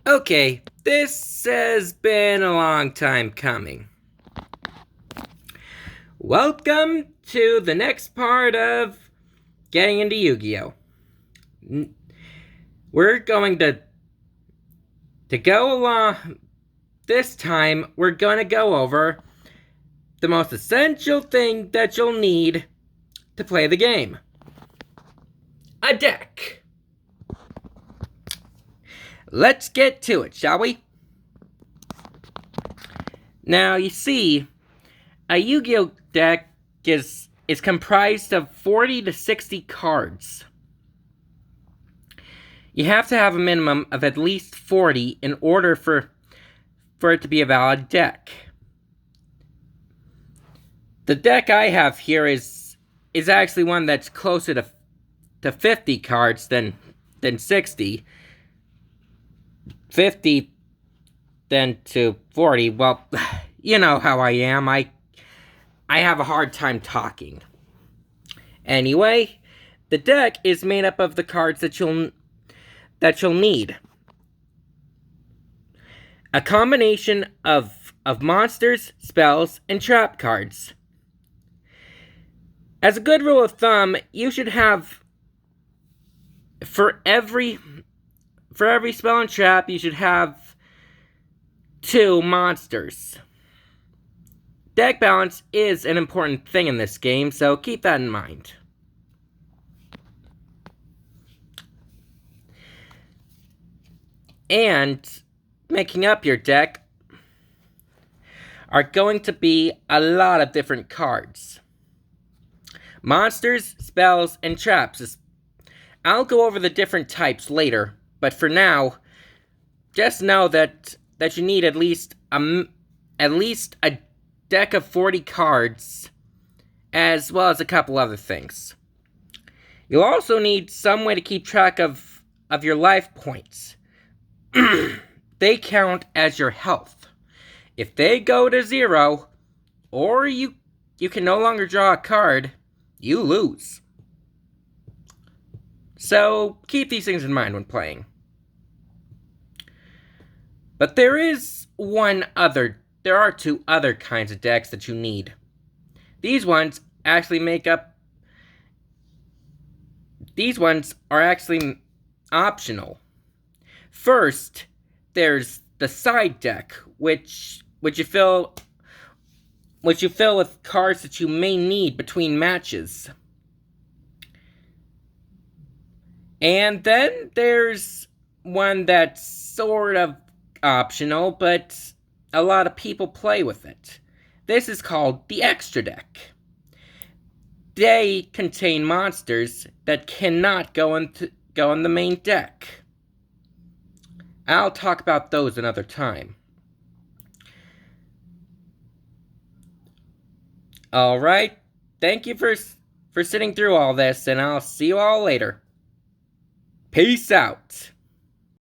Okay, this has been a long time coming. Welcome to the next part of getting into Yu-Gi-Oh! We're going to go along. This time, we're going to go over the most essential thing that you'll need to play the game. A deck. Let's get to it, shall we? Now, you see, a Yu-Gi-Oh! Deck is comprised of 40 to 60 cards. You have to have a minimum of at least 40 in order for it to be a valid deck. The deck I have here is actually one that's closer to 50 cards than 60. 50 then to 40. Well, you know how I am. I have a hard time talking. Anyway, the deck is made up of the cards that you'll need. A combination of monsters, spells, and trap cards. As a good rule of thumb, you should have, for every spell and trap, you should have 2 monsters. Deck balance is an important thing in this game, so keep that in mind. And making up your deck are going to be a lot of different cards. Monsters, spells, and traps. I'll go over the different types later, but for now, just know that you need at least a deck of 40 cards, as well as a couple other things. You'll also need some way to keep track of your life points. They count as your health. If they go to 0, or you can no longer draw a card, you lose. So keep these things in mind when playing. But there are 2 other kinds of decks that you need. These ones are actually optional. First, there's the side deck, which you fill with cards that you may need between matches. And then there's one that's sort of optional, but a lot of people play with it. This is called the extra deck. They contain monsters that cannot go in the main deck. I'll talk about those another time. Alright, thank you for sitting through all this, and I'll see you all later. Peace out.